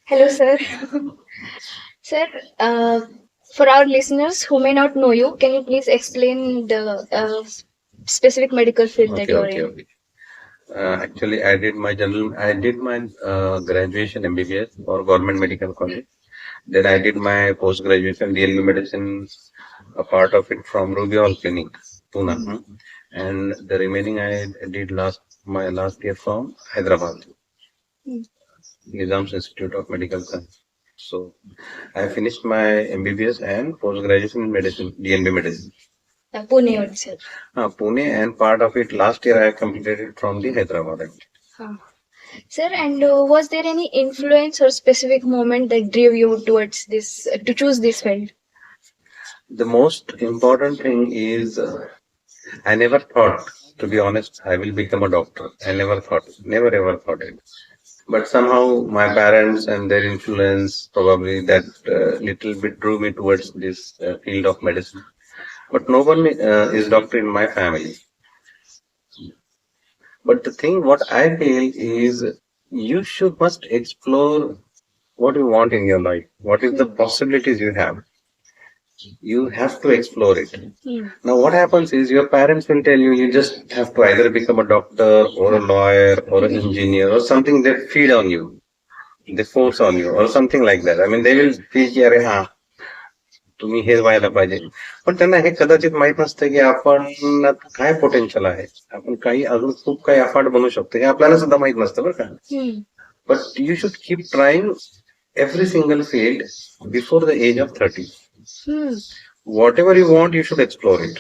Hello, sir. Sir, uh, for our listeners who may not know you, can you please explain the specific medical field that Okay, you're okay, in? okay. Actually, I did my graduation MBBS or government medical college. Then I did my post graduation DLB medicine, a part of it from Ruby Hall Clinic, Pune, Mhm. and the remaining I did my last year from Hyderabad, Mm. Nizam's Institute of Medical Science. So I finished my MBBS and post graduation in medicine, DLB medicine. Pune itself. Pune, and part of it last year I completed it from the Hyderabad. Huh. Sir, and was there any influence or specific moment that drove you towards this to choose this field? The most important thing is I never thought, to be honest, I will become a doctor. I never thought, never ever thought it. But somehow my parents and their influence probably that little bit drew me towards this field of medicine. But no one is doctor in my family. But the thing, what I feel is you should must explore what you want in your life. What is the Hmm. possibilities you have? You have to explore it. Hmm. Now, what happens is your parents will tell you you just have to either become a doctor or a lawyer or an engineer or something. They feed on you, they force on you, or something like that. I mean, they will feel की अरे हाँ तुम्ही हेच व्हायला पाहिजे. पण त्यांना हे कदाचित माहित नसतं की आपण काय पोटेन्शियल आहे. आपण काही अजून खूप काही अफाट बनू शकतो. हे आपल्याला सुद्धा माहित नसतं बरं का. Hmm. But you should keep trying every single field before the age of 30. Hmm. Whatever you want, you should explore it.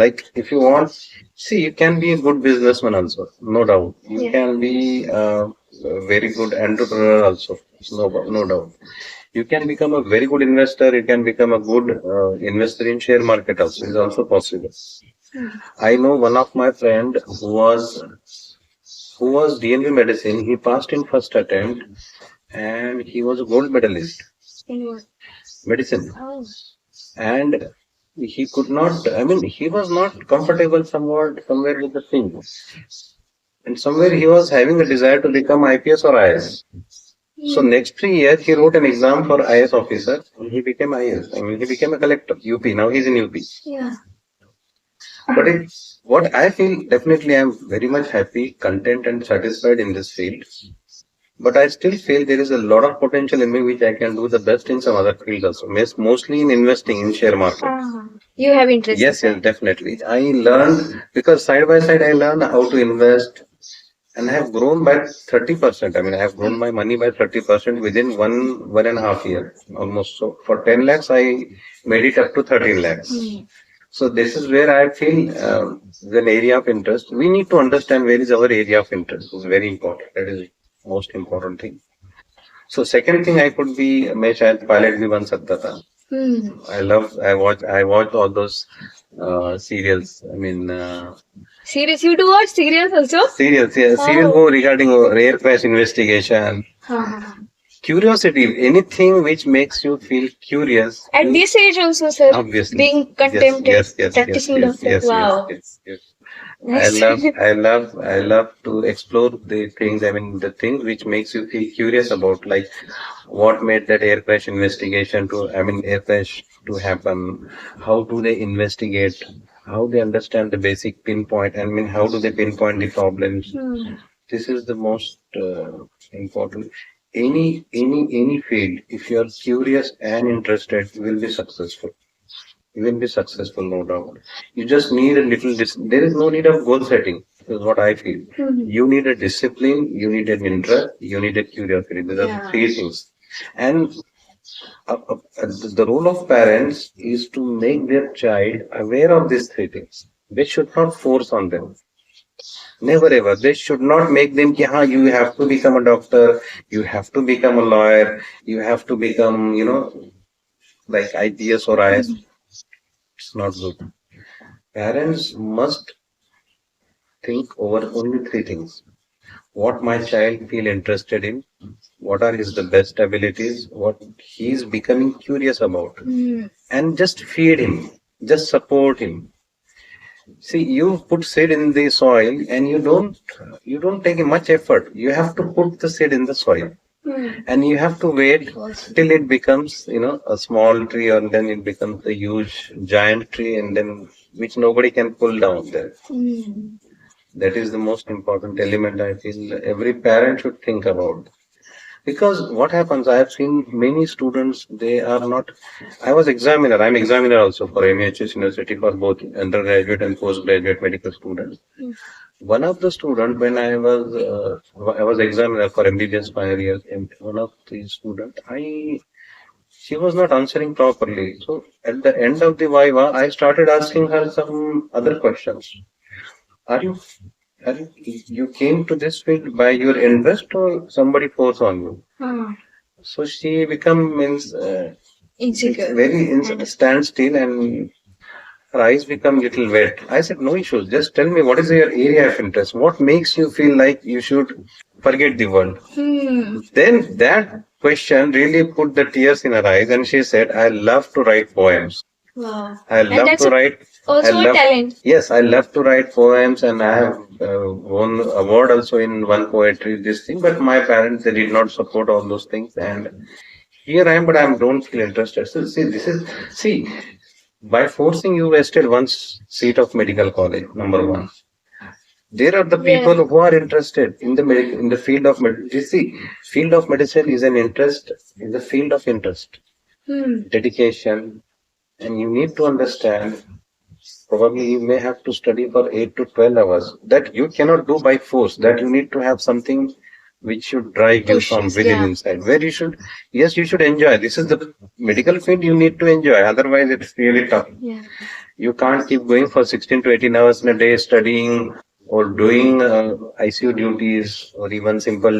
Like if you want, see, you can be a good businessman also, no doubt. You Yeah. can be a very good entrepreneur also, no doubt. You can become a very good investor. You can become a good investor in share market also. Is also possible. Hmm. I know one of my friend who was DNB medicine. He passed in first attempt, and he was a gold medalist In what? medicine. Oh. And he could not. I mean, he was not comfortable somewhere with the thing. And somewhere he was having a desire to become IPS or IS. So Hmm. next 3 years he wrote an exam for IS officer and he became IS. I mean he became a collector, UP. Now he's in UP. Yeah. But what I feel, definitely I'm very much happy, content and satisfied in this field. But I still feel there is a lot of potential in me which I can do the best in some other fields also. Mostly in investing in share market. You have interest in Yes, yes, that. definitely. I learned because side by side I learned how to invest and I have grown by 30%. I mean, I have grown my money by 30% within one and a half year almost. So for 10 lakhs, I made it up to 13 lakhs. Hmm. So this is where I feel an area of interest. We need to understand where is our area of interest. It's very important. That is most important thing. So second thing I could be मैं शायद pilot भी बन सकता था. Hmm. I watch all those serials. I mean Serious? You do watch serials also? serials. Yeah, serial Oh. go regarding rare crash investigation. Uh-huh. Curiosity, anything which makes you feel curious. At this age also, sir, Obviously. being Yes, contemplated, yes, yes, yes, practicing yes, doctor. yes, Wow. yes, yes. I Nice. love, I love, I love to explore the things. I mean, the things which makes you feel curious about, like what made that air crash investigation air crash to happen. How do they investigate? How they understand the basic pinpoint? I mean, how do they pinpoint the problems? Hmm. This is the most important. Any field, if you are curious and interested, you will be successful. You will be successful, no doubt. You just need a little. There is no need of goal setting. Is what I feel. Hmm. You need a discipline. You need an interest. You need a curiosity. These are the Yeah. three things. And the role of parents is to make their child aware of these three things. They should not force on them. Never ever. They should not make them ki, हाँ, you have to become a doctor, you have to become a lawyer, you have to become, like IPS or IS. It's not good. Parents must think over only three things. What my child feel interested in, what are his the best abilities, what he is becoming curious about, Hmm. and just feed him, just support him. See, you put seed in the soil and you don't take much effort. You have to put the seed in the soil. and you have to wait till it becomes, a small tree, and then it becomes a huge giant tree, and then which nobody can pull down there. That is the most important element I feel every parent should think about. Because what happens, I have seen many students, they are not. I'm examiner also for MHS University for both undergraduate and postgraduate medical students. One of the student, when I was examiner for MBBS final year, and one of the student, she was not answering properly. So at the end of the Viva, I started asking her some other questions. Are you, you came to this field by your interest or somebody forced on you? So she become means insecure, very stand still, and her eyes become little wet. I said, no issues. Just tell me what is your area of interest. What makes you feel like you should forget the world? Then that question really put the tears in her eyes, and she said, I love to write poems. Wow. I And love that's to write. also a talent. Yes, I love to write poems, and I have won award also in one poetry this thing. But my parents, they did not support all those things, and here I am, but I don't feel interested. So see, by forcing you wasted one seat of medical college. Number one, there are the people who are interested in the in the field of medicine. You see, field of medicine is an interest, is a field of interest, dedication, and you need to understand. Probably you may have to study for 8 to 12 hours. That you cannot do by force. That you need to have something which should drive you from within inside. Where you should, yes, you should enjoy. This is the medical field you need to enjoy. Otherwise, it's really tough. Yeah. You can't keep going for 16 to 18 hours in a day studying or doing ICU duties or even simple,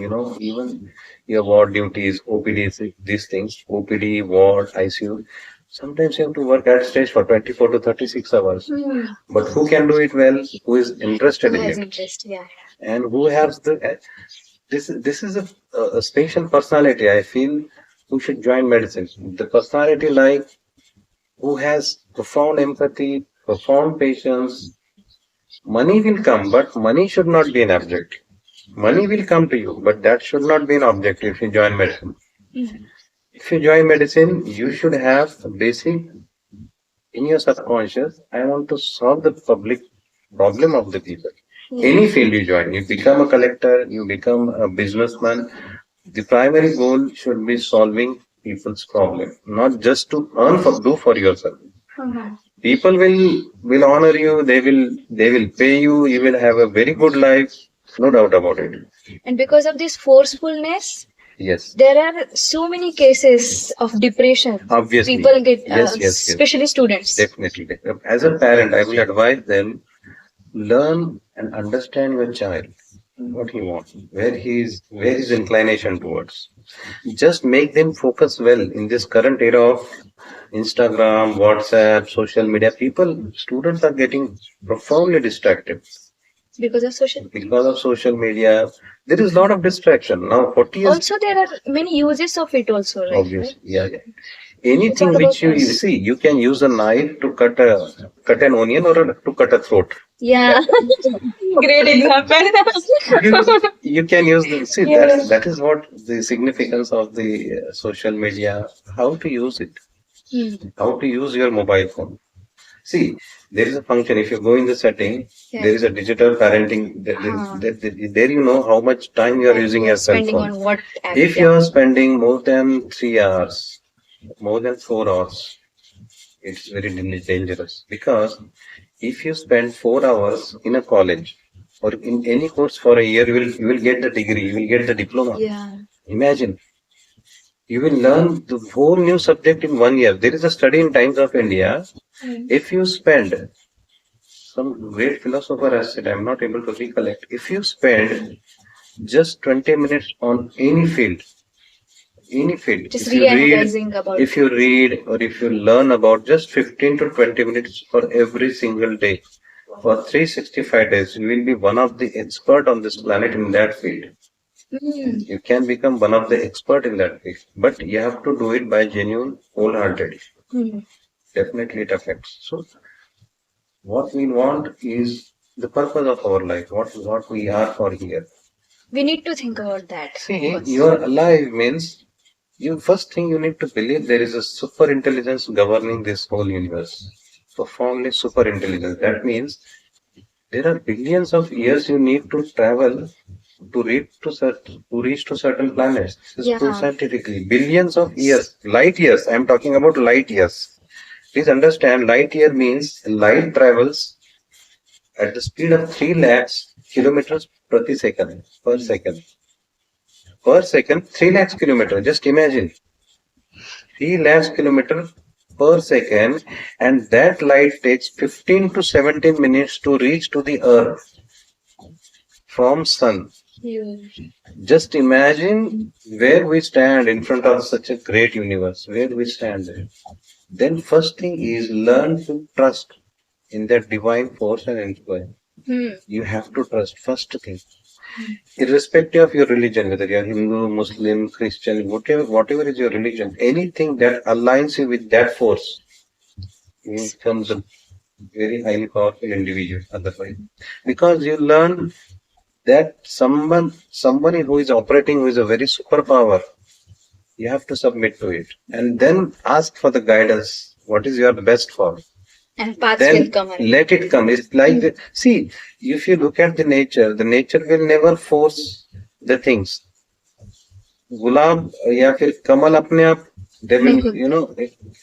even your ward duties, OPDs, these things, OPD, ward, ICU. Sometimes you have to work at stage for 24 to 36 hours. But who can do it well? Who is interested in it? Interest, yeah. And who has the this is a special personality, I feel, who should join medicine. The personality like who has profound empathy, profound patience. Money will come, but money should not be an object. Money will come to you, but that should not be an object if you join medicine. If you join medicine, you should have a basic in your subconscious. I want to solve the public problem of the people. Any field you join, you become a collector, you become a businessman. The primary goal should be solving people's problem, not just to earn for do for yourself. People will honor you. They will pay you. You will have a very good life, no doubt about it. And because of this forcefulness, yes, there are so many cases of depression. Obviously, people get, yes. especially students. Definitely. As a parent, I will advise them learn and understand your child, what he wants, where his inclination towards. Just make them focus well in this current era of Instagram, WhatsApp, social media. Students are getting profoundly distracted because of social media. There is a lot of distraction now. 40 years. Also, there are many uses of it also, right? Obviously, yeah. Anything which you see, you can use a knife to cut an onion or to cut a throat. Yeah, great example. you can use the see that is what the significance of the social media. How to use it? How to use your mobile phone? See, there is a function. If you go in the setting, there is a digital parenting. There you know how much time you are using your cell phone. On what app, if you are spending more than 3 hours, more than 4 hours, it's very dangerous. Because if you spend 4 hours in a college or in any course for a year, you will get the degree, you will get the diploma. Yeah. Imagine. You will learn the whole new subject in 1 year. There is a study in Times of India. If you spend, some great philosopher has said, I'm not able to recollect. If you spend just 20 minutes on any field, just if you read or if you learn about just 15 to 20 minutes for every single day, for 365 days, you will be one of the expert on this planet in that field. You can become one of the expert in that field, but you have to do it by genuine, wholehearted. Definitely it affects. So what we want is the purpose of our life, what we are for here. We need to think about that. See, First. you are alive means you first thing you need to believe there is a super intelligence governing this whole universe. Profoundly super intelligence. That means there are billions of years you need to travel to reach to certain planets. This is proved Yeah. scientifically. Billions of years, light years. I am talking about light years. Please understand, light year means light travels at the speed of 3 lakhs kilometers per second. Per second, 3 lakhs kilometers. Just imagine 3 lakhs kilometers per second, and that light takes 15 to 17 minutes to reach to the earth from sun. Huge. Just imagine where we stand in front of such a great universe, where we stand there. Then first thing is learn to trust in that divine force and influence. You have to trust first thing. Irrespective of your religion, whether you're Hindu, Muslim, Christian, whatever is your religion, anything that aligns you with that force, you become a very highly powerful individual otherwise. Because you learn that somebody who is operating who is a very superpower, you have to submit to it and then ask for the guidance. What is your best for? And paths Then will come in. let it come. It's like see, if you look at the nature will never force the things. गुलाब या फिर कमल अपने आप they will नहीं you know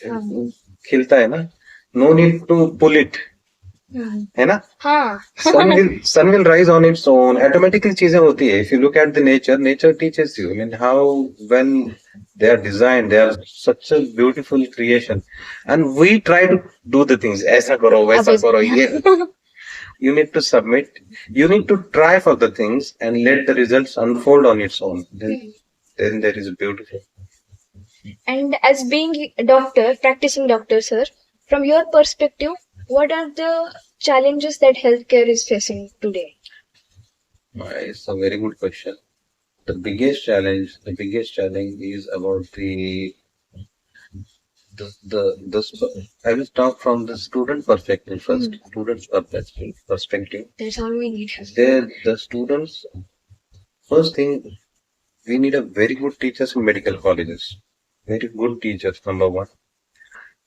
हाँ खिलता है ना. No need to pull it. है ना. हाँ Sun will rise on its own automatically. चीजें होती है. If you look at the nature teaches you. I mean how well they are designed. They are such a beautiful creation, and we try to do the things. ऐसा करो वैसा करो ये. You need to submit. You need to try for the things and let the results unfold on its own. Then there is beautiful. And as being a doctor, practicing doctor, sir, from your perspective, what are the challenges that healthcare is facing today? It's a very good question. The biggest challenge is about I will talk from the student perspective first. Students perspective. That's all we need. The students, first thing, we need a very good teachers in medical colleges. Very good teachers, number one.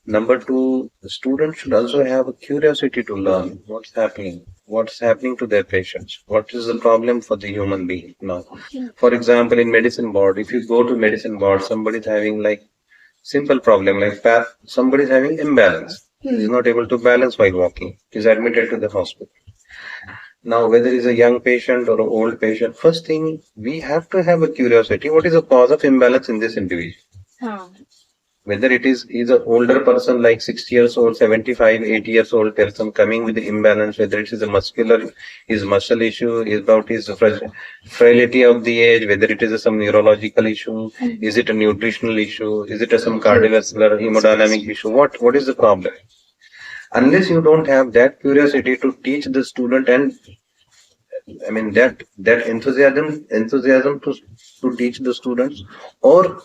Number two, the students should also have a curiosity to learn what's happening to their patients, what is the problem for the human being now. For example, in medicine board, if you go to medicine board, somebody's having like simple problem like somebody's having imbalance. He's not able to balance while walking. He's admitted to the hospital. Now, whether it's a young patient or an old patient, first thing we have to have a curiosity. What is the cause of imbalance in this individual? Whether it is an older person like 60 years old, 75, 80 years old person coming with the imbalance, whether it is his muscle issue, is about his frailty of the age, whether it is some neurological issue, is it a nutritional issue, is it some cardiovascular hemodynamic issue, what is the problem? Unless you don't have that curiosity to teach the student and I mean that enthusiasm to teach the students, or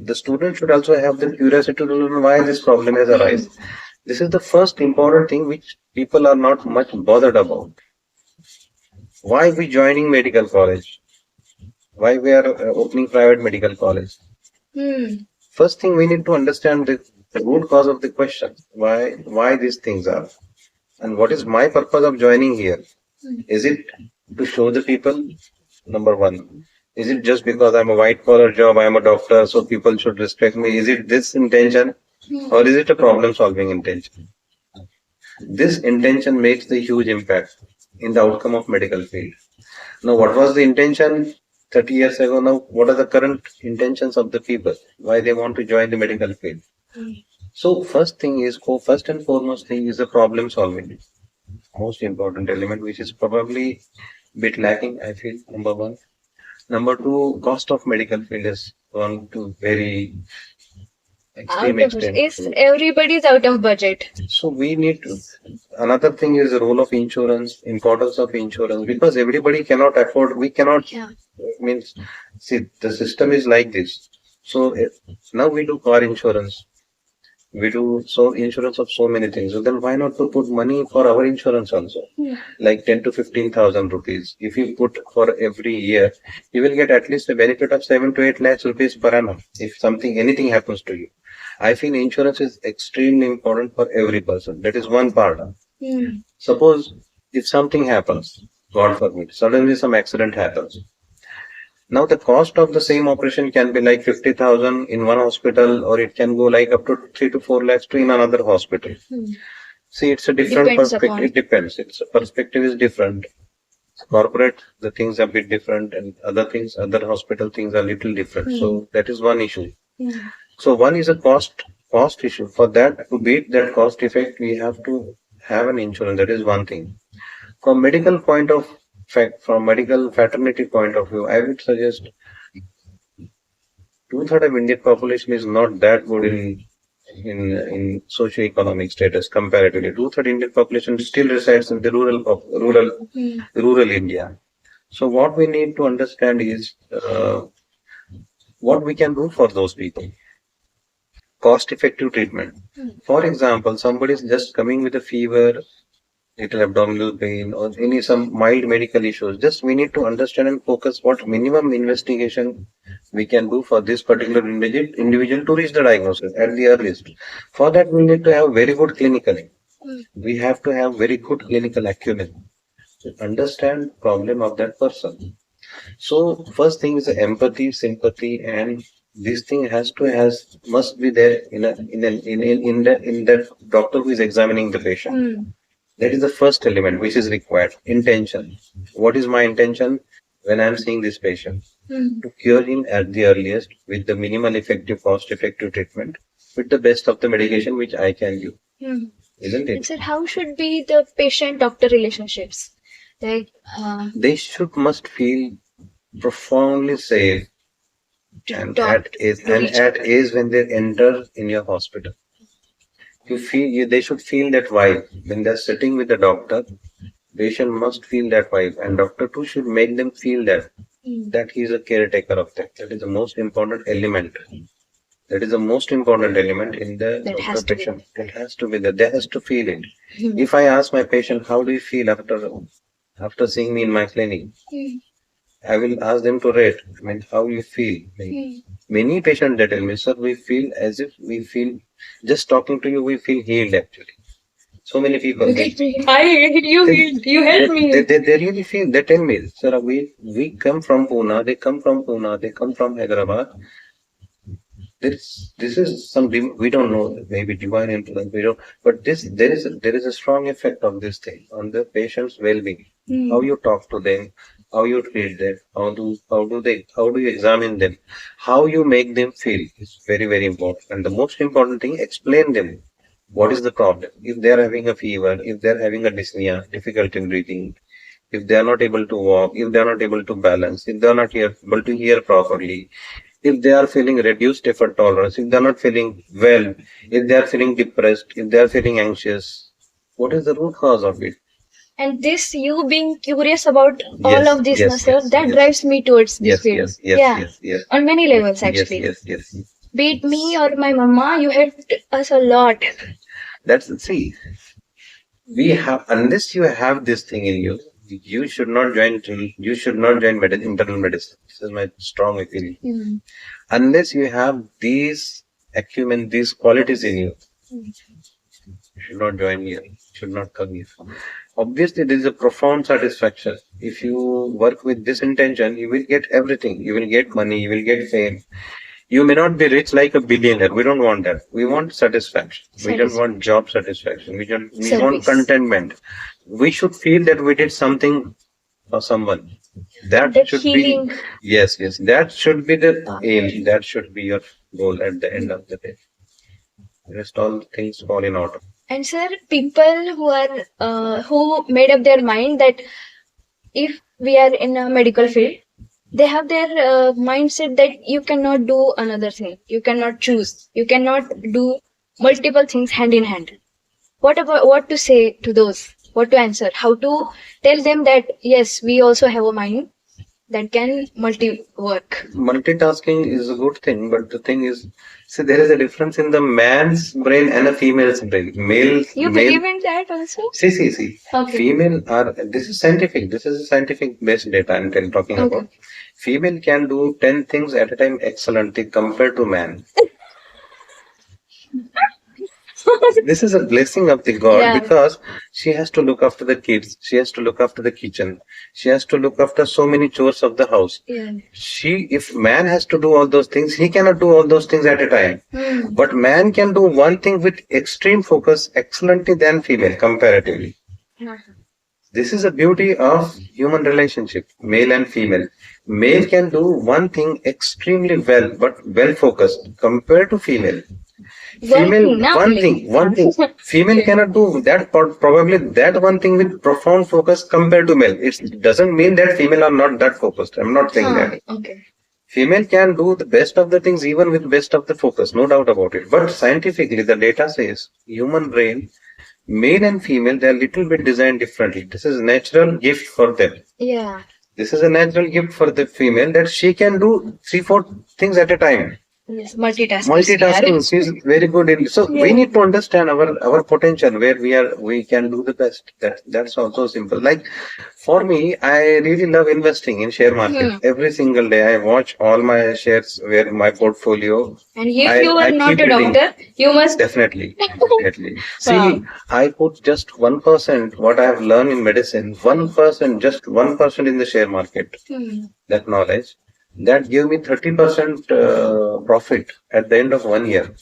the student should also have the curiosity to learn why this problem has arisen. This is the first important thing which people are not much bothered about. Why we joining medical college? Why we are opening private medical college? First thing we need to understand the root cause of the question. Why these things are, and what is my purpose of joining here? Is it to show the people? Number one. Is it just because I'm a white collar job, I'm a doctor, so people should respect me? Is it this intention, or is it a problem solving intention? This intention makes the huge impact in the outcome of medical field. Now, what was the intention 30 years ago? Now, what are the current intentions of the people? Why they want to join the medical field? So, first and foremost thing is the problem solving. Most important element, which is probably a bit lacking, I feel, number one. Number two, cost of medical field has gone to very extreme extent. Everybody's out of budget. So we need to. Another thing is the role of insurance, importance of insurance, because everybody cannot afford. We cannot. Means, see, the system is like this. So now we do car insurance. We do so insurance of so many things. So then why not to put money for our insurance also? Like 10 to 15,000 rupees. If you put for every year, you will get at least a benefit of 7 to 8 lakhs rupees per annum if something, anything happens to you. I feel insurance is extremely important for every person. That is one part. Suppose if something happens, God forbid, suddenly some accident happens. Now the cost of the same operation can be like 50,000 in one hospital, or it can go like up to 3 to 4 lakhs to in another hospital. See, it's a different Depends perspective. upon. It depends. Its perspective is different. Corporate, the things are a bit different, and other things, other hospital things are little different. So that is one issue. So one is a cost issue. For that to beat that cost effect, we have to have an insurance. That is one thing. From medical point of fact, from medical fraternity point of view, I would suggest two-thirds of Indian population is not that good in socio-economic status comparatively. Two-thirds Indian population still resides in the rural India. So what we need to understand is what we can do for those people. Cost-effective treatment. For example, somebody is just coming with a fever, little abdominal pain, or any some mild medical issues. Just we need to understand and focus what minimum investigation we can do for this particular individual to reach the diagnosis at the earliest. For that, we need to have very good clinical. We have to have very good clinical acumen to understand problem of that person. So first thing is empathy, sympathy, and this thing must be there in that doctor who is examining the patient. That is the first element which is required. Intention. What is my intention when I am seeing this patient? To cure him at the earliest with the minimal effective, cost effective treatment with the best of the medication which I can give. Isn't And it? sir, how should be the patient-doctor relationships? Like, They should must feel profoundly safe and talk at age when they enter in your hospital. They should feel that vibe when they're sitting with the doctor. Patient must feel that vibe, and doctor too should make them feel that he is a caretaker of them. That is the most important element. That is the most important element in the that has to be patient. It has to be there. They has to feel it. If I ask my patient, how do you feel after seeing me in my clinic? I will ask them to rate. I mean, how you feel. Many patients they tell me, sir, we feel as if we feel just talking to you, we feel healed actually. So many people. You helped me. They really feel. They tell me, sir, we come from Pune. They come from Pune. They come from Hyderabad. This is some we don't know, maybe divine influence, we don't, but there is a strong effect of this thing on the patient's well-being. How you talk to them, how you treat them, how do you examine them, how you make them feel is very very important. And the most important thing, explain them what is the problem. If they are having a fever, if they are having a dyspnea, difficulty in breathing, if they are not able to walk, if they are not able to balance, if they are not able to hear properly, if they are feeling reduced effort tolerance, if they are not feeling well, if they are feeling depressed, if they are feeling anxious, what is the root cause of it? And this, you being curious about all of this, sir, that drives me towards this field. Yes. On many levels, actually. Yes. Be it me or my mama, you helped us a lot. See, we have, unless you have this thing in you, you should not join internal medicine. This is my strong opinion. Unless you have these acumen, these qualities in you, you should not join here, you should not come here. Obviously, there is a profound satisfaction. If you work with this intention, you will get everything. You will get money, you will get fame. You may not be rich like a billionaire. We don't want that. We want satisfaction. We don't want job satisfaction. We want contentment. We should feel that we did something for someone. That should healing. Be, yes. That should be the aim. That should be your goal at the end of the day. Rest all things fall in order. And sir, people who made up their mind that if we are in a medical field, they have their mindset that you cannot do another thing. You cannot choose. You cannot do multiple things hand in hand. What to say to those? What to answer? How to tell them that yes, we also have a mind. that can multi work. Multitasking is a good thing, but the thing is, see, there is a difference in the man's brain and a female's brain. You Male. believe in that also? See. Okay. Female are, this is scientific. This is a scientific based data I'm talking Okay. about. Female can do 10 things at a time excellently compared to man. This is a blessing of the God, Yeah. because she has to look after the kids, she has to look after the kitchen, she has to look after so many chores of the house. Yeah. If man has to do all those things, he cannot do all those things at a time. But man can do one thing with extreme focus excellently than female comparatively. Yeah. This is the beauty of human relationship, male and female. Male can do one thing extremely well, but well focused compared to female. Female, one thing. Female cannot do that, probably that one thing with profound focus compared to male. It doesn't mean that female are not that focused. I'm not saying that. Okay. Female can do the best of the things even with best of the focus, no doubt about it. But scientifically, the data says human brain, male and female, they are little bit designed differently. This is a natural gift for them. Yeah. This is a natural gift for the female that she can do 3-4 things at a time. Yes, multitasking. Multitasking, she is very good in. So we need to understand our potential, where we can do the best. That's also simple. Like for me, I really love investing in share market. Every single day, I watch all my shares, where my portfolio. And if you are not a doctor, you must definitely. See, I put just 1% what I have learned in medicine. 1%, just 1% in the share market. That knowledge. That gave me 30% profit at the end of 1 year.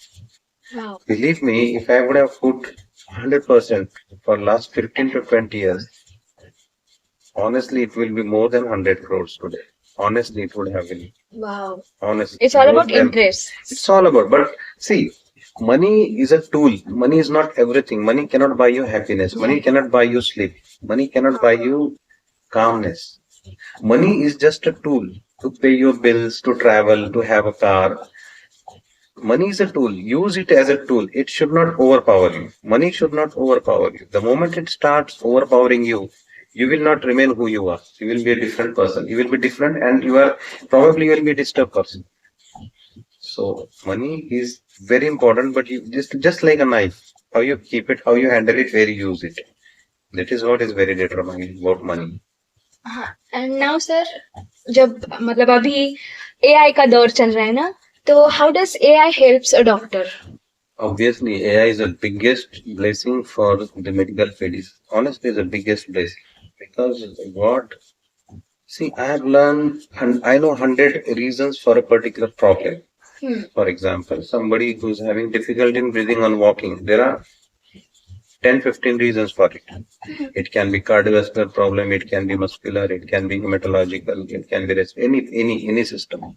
Wow. Believe me, if I would have put 100% for last 15 to 20 years, honestly, it will be more than 100 crores today. Honestly, it would have been. Wow. Honestly. It's all about interest. It's all about, but see, money is a tool. Money is not everything. Money cannot buy you happiness. Money cannot buy you sleep. Money cannot buy you calmness. Money is just a tool to pay your bills, to travel, to have a car. Money is a tool. Use it as a tool. It should not overpower you. Money should not overpower you. The moment it starts overpowering you, you will not remain who you are. You will be a different person. You will be different, and you will be a disturbed person. So money is very important, but you just like a knife. How you keep it, how you handle it, where you use it. That is what is very determining about money. And now sir, जब मतलब अभी AI का दौर चल रहा है ना, तो how does AI helps a doctor? Obviously, AI is the biggest blessing for the medical field. Honestly, the biggest blessing, because I have learned and I know 100 reasons for a particular problem. For example, somebody who's having difficulty in breathing on walking, there are 10-15 reasons for it. It can be cardiovascular problem, it can be muscular, it can be hematological, it can be any system.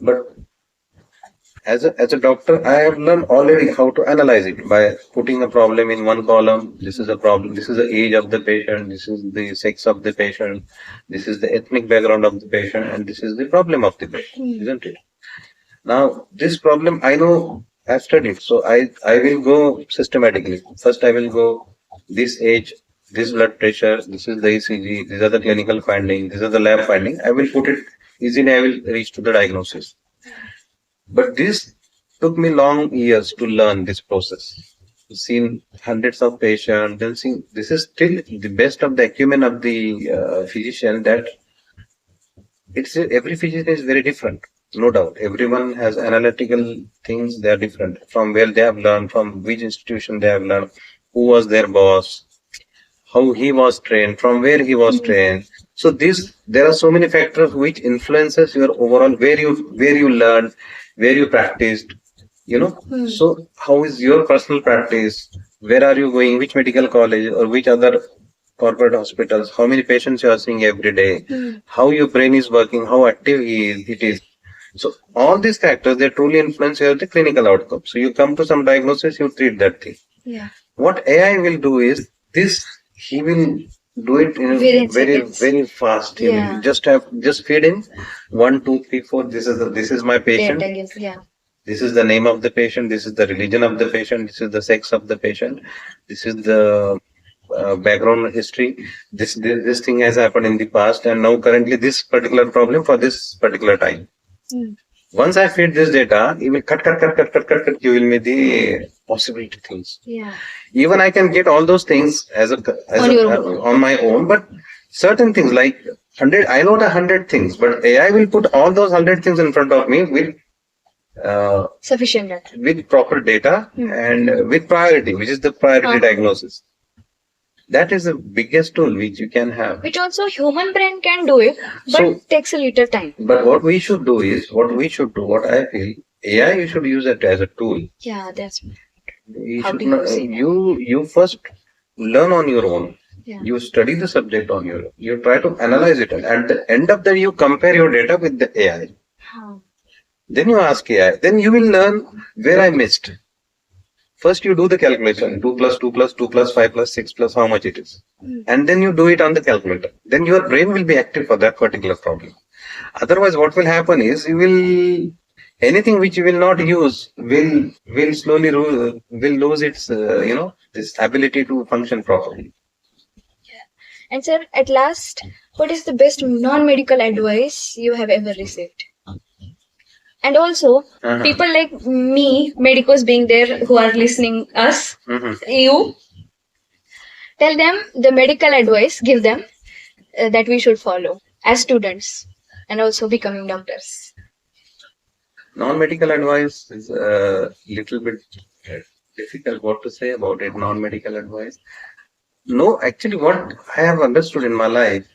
But as a doctor, I have learned already how to analyze it by putting a problem in one column. This is a problem. This is the age of the patient. This is the sex of the patient. This is the ethnic background of the patient, and this is the problem of the patient, isn't it? Now, this problem I know, I've studied, so I will go systematically. First, I will go this age, this blood pressure, this is the ECG, these are the clinical findings, these are the lab findings. I will put it easily, I will reach to the diagnosis. But this took me long years to learn this process. Seen hundreds of patients, then seen this is still the best of the acumen of the physician, that it's every physician is very different. No doubt. Everyone has analytical things, they are different. From where they have learned, from which institution they have learned, who was their boss, how he was trained, from where he was trained. So there are so many factors which influences your overall, where you learned, where you practiced, So how is your personal practice? Where are you going? Which medical college or which other corporate hospitals? How many patients you are seeing every day? How your brain is working? How active it is? So all these factors, they truly influence your the clinical outcome. So you come to some diagnosis, you treat that thing. Yeah. What AI will do is this, he will do it in a very fast. He will just feed in 1, 2, 3, 4. This is my patient. This is the name of the patient. This is the religion of the patient. This is the sex of the patient. This is the background history. This thing has happened in the past, and now currently this particular problem for this particular time. Hmm. Once I feed this data, it will cut. You will make the possibility things. Yeah. Even I can get all those things On your own. on my own, but certain things like 100, I know the 100 things, but AI will put all those 100 things in front of me Sufficient data. with proper data and with priority, which is the priority diagnosis. That is the biggest tool which you can have. Which also human brain can do it, but So, takes a little time. but what we should do is, what I feel, AI you should use it as a tool. Yeah, that's You how should do you not, say that? you first learn on your own. Yeah. You study the subject on your own. You try to analyze it, and at the end of that, you compare your data with the AI. Huh. Then you ask AI. Then you will learn where I missed. First, you do the calculation 2 plus 2 plus 2 plus 5 plus 6 plus how much it is. And then you do it on the calculator. Then your brain will be active for that particular problem. Otherwise, what will happen is you will anything which you will not use will slowly will lose its this ability to function properly. And sir, at last, what is the best non-medical advice you have ever received? And also, people like me, medicos being there who are listening us, you tell them the medical advice, give them that we should follow as students and also becoming doctors. Non-medical advice is a little bit difficult what to say about it. Non-medical advice. No, actually, what I have understood in my life,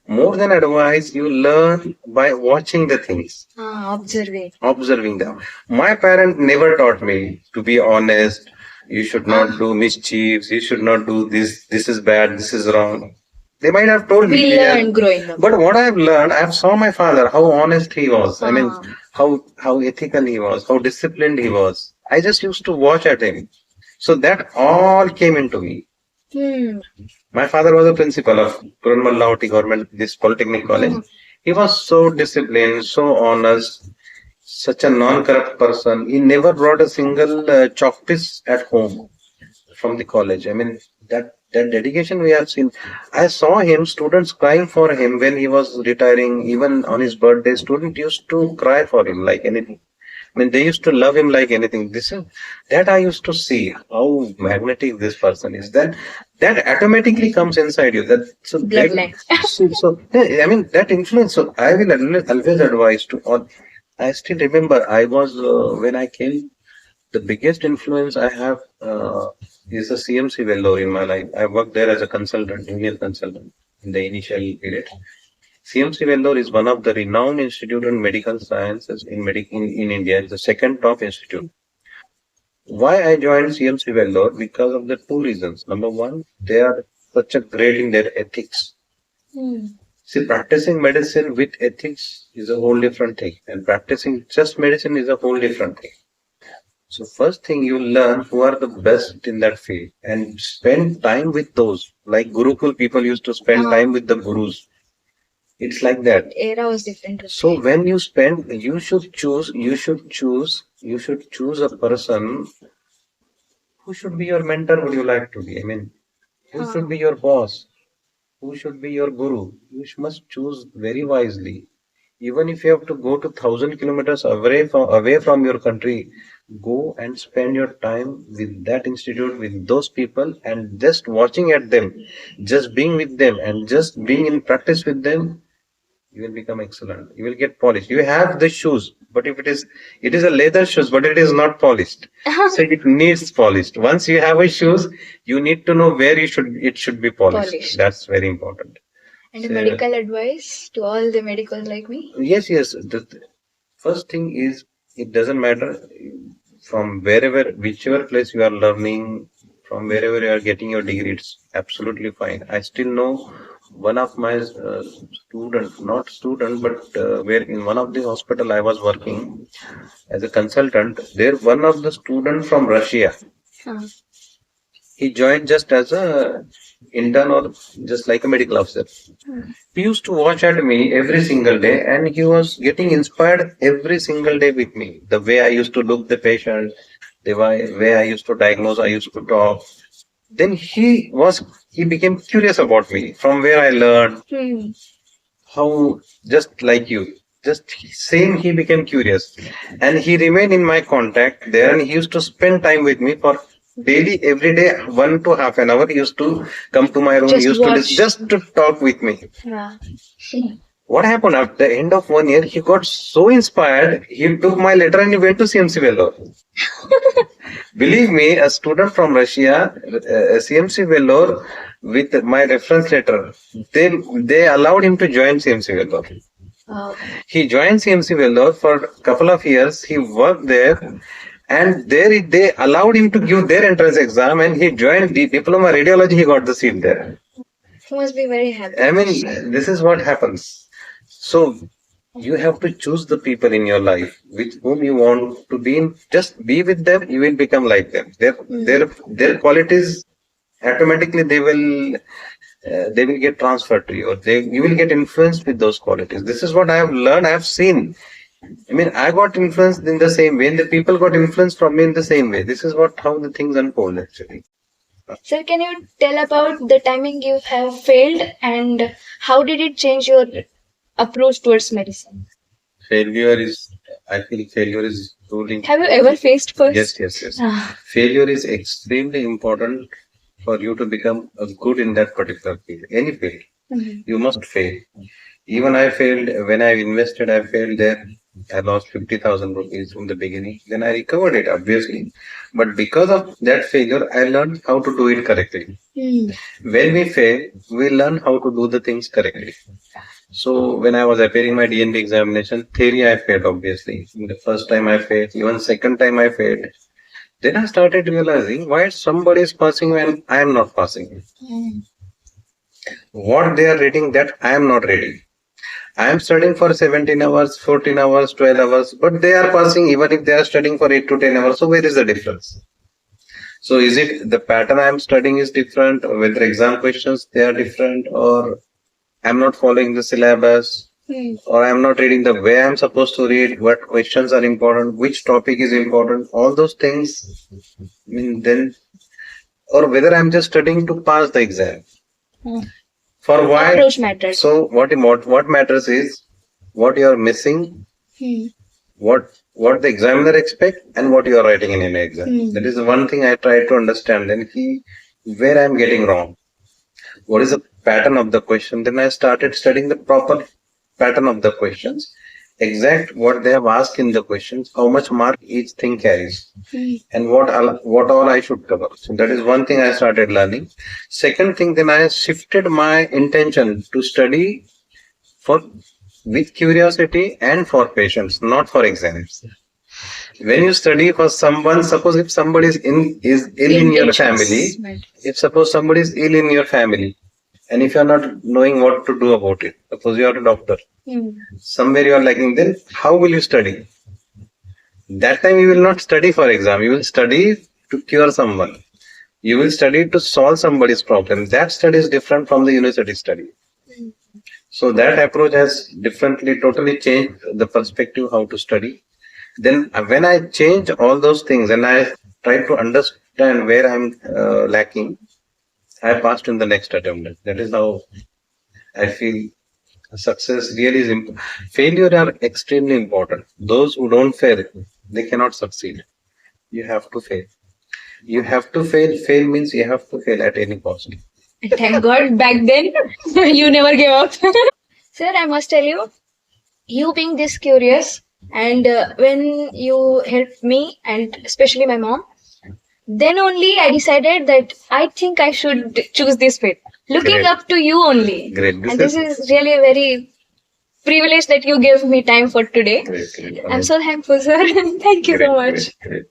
more than advice, you learn by watching the things. Observing them. My parent never taught me to be honest. You should not do mischiefs. You should not do this. This is bad. This is wrong. They might have told me. We learned growing up. But what I have learned, I have saw my father, how honest he was. I mean, how ethical he was, how disciplined he was. I just used to watch at him. So that all came into me. My father was a principal of Purunmallauti Government, this Polytechnic College. He was so disciplined, so honest, such a non-corrupt person. He never brought a single chalk piece at home from the college. I mean, that dedication we have seen. I saw him, students crying for him when he was retiring. Even on his birthday, students used to cry for him like anything. I mean, they used to love him like anything. That I used to see how magnetic this person is. Then that automatically comes inside you. Bloodline. I mean, that influence. So I will always advise to all. I still remember I was when I came. The biggest influence I have is the CMC Vellore in my life. I worked there as a consultant, junior consultant in the initial period. CMC Vellore is one of the renowned institute in medical sciences in India. It's the second top institute. Why I joined CMC Vellore? Because of the two reasons. Number one, they are such a great in their ethics. See, practicing medicine with ethics is a whole different thing, and practicing just medicine is a whole different thing. So first thing you learn who are the best in that field and spend time with those. Like Gurukul people used to spend time with the gurus. It's like that. Era was different. So when you spend, you should choose a person who should be your mentor, would you like to be? I mean, who should be your boss? Who should be your guru? You must choose very wisely. Even if you have to go to 1,000 kilometers away from your country, go and spend your time with that institute, with those people, and just watching at them, just being with them, and just being in practice with them. You will become excellent. You will get polished. You have the shoes, but if it is a leather shoes, but it is not polished. So it needs polished. Once you have a shoes, you need to know where it should be polished. That's very important. And medical advice to all the medicals like me? Yes. The first thing is, it doesn't matter from whichever place you are learning, from wherever you are getting your degree, it's absolutely fine. I still know one of my where in one of the hospital I was working as a consultant, there one of the student from Russia. He joined just as a intern or just like a medical officer. He used to watch at me every single day, and he was getting inspired every single day with me. The way I used to look the patient, the way I used to diagnose, I used to talk. Then he became curious about me, from where I learned, how, just like you, just same, he became curious, and he remained in my contact there, and he used to spend time with me for daily, every day, 1 to half an hour. He used to come to my room, Just used to watch. just to talk with me. Yeah. What happened at the end of 1 year? He got so inspired. He took my letter and he went to CMC Vellore. Believe me, a student from Russia, CMC Vellore, with my reference letter, they allowed him to join CMC Vellore. Oh. He joined CMC Vellore for a couple of years. He worked there, and there they allowed him to give their entrance exam, and he joined the diploma radiology. He got the seat there. He must be very happy. I mean, this is what happens. So you have to choose the people in your life with whom you want to be in. Just be with them. You will become like them. Their qualities automatically they will get transferred to you. Or you will get influenced with those qualities. This is what I have learned. I have seen. I mean, I got influenced in the same way, and the people got influenced from me in the same way. This is what how the things unfold actually. Sir, can you tell about the timing you have failed and how did it change your approach towards medicine? Failure is, I feel failure is ruling. Have you ever faced first? Yes. Failure is extremely important for you to become a good in that particular field. Any field, you must fail. Even I failed when I invested. I failed there. I lost 50,000 rupees from the beginning. Then I recovered it, obviously. But because of that failure, I learned how to do it correctly. When we fail, we learn how to do the things correctly. So when I was appearing my DNB examination, theory I failed, obviously. The first time I failed, even second time I failed. Then I started realizing why somebody is passing when I am not passing. What they are reading that I am not reading. I am studying for 17 hours, 14 hours, 12 hours, but they are passing even if they are studying for 8 to 10 hours. So where is the difference? So is it the pattern I am studying is different, or whether exam questions they are different, or I'm not following the syllabus, or I'm not reading the way I'm supposed to read, what questions are important, which topic is important, all those things. I mean, then, or whether I'm just studying to pass the exam. For why? Approach matters. So what matters is what you are missing, what the examiner expect, and what you are writing in an exam. That is the one thing I try to understand. Then where I'm getting wrong. What is the pattern of the question? Then I started studying the proper pattern of the questions, exact what they have asked in the questions, how much mark each thing carries, and what all I should cover. So that is one thing I started learning. Second thing, then I shifted my intention to study for with curiosity and for patients, not for exams. When you study for someone, suppose if somebody is ill in your family, if suppose somebody is ill in your family, and if you are not knowing what to do about it, suppose you are a doctor, somewhere you are lacking, then how will you study? That time you will not study for exam, you will study to cure someone. You will study to solve somebody's problem. That study is different from the university study. So that approach has totally changed the perspective how to study. Then when I change all those things and I try to understand where I'm lacking, I passed in the next attempt. That is how I feel success really is important. Failure are extremely important. Those who don't fail, they cannot succeed. You have to fail. You have to fail. Fail means you have to fail at any cost. Thank God back then you never gave up. Sir, I must tell you, you being this curious and when you helped me and especially my mom, then only I decided that I think I should choose this field. Looking Great. up to you only. Great. And this is really a very privilege that you gave me time for today. Great. I'm so thankful, sir. Thank you so much. Great.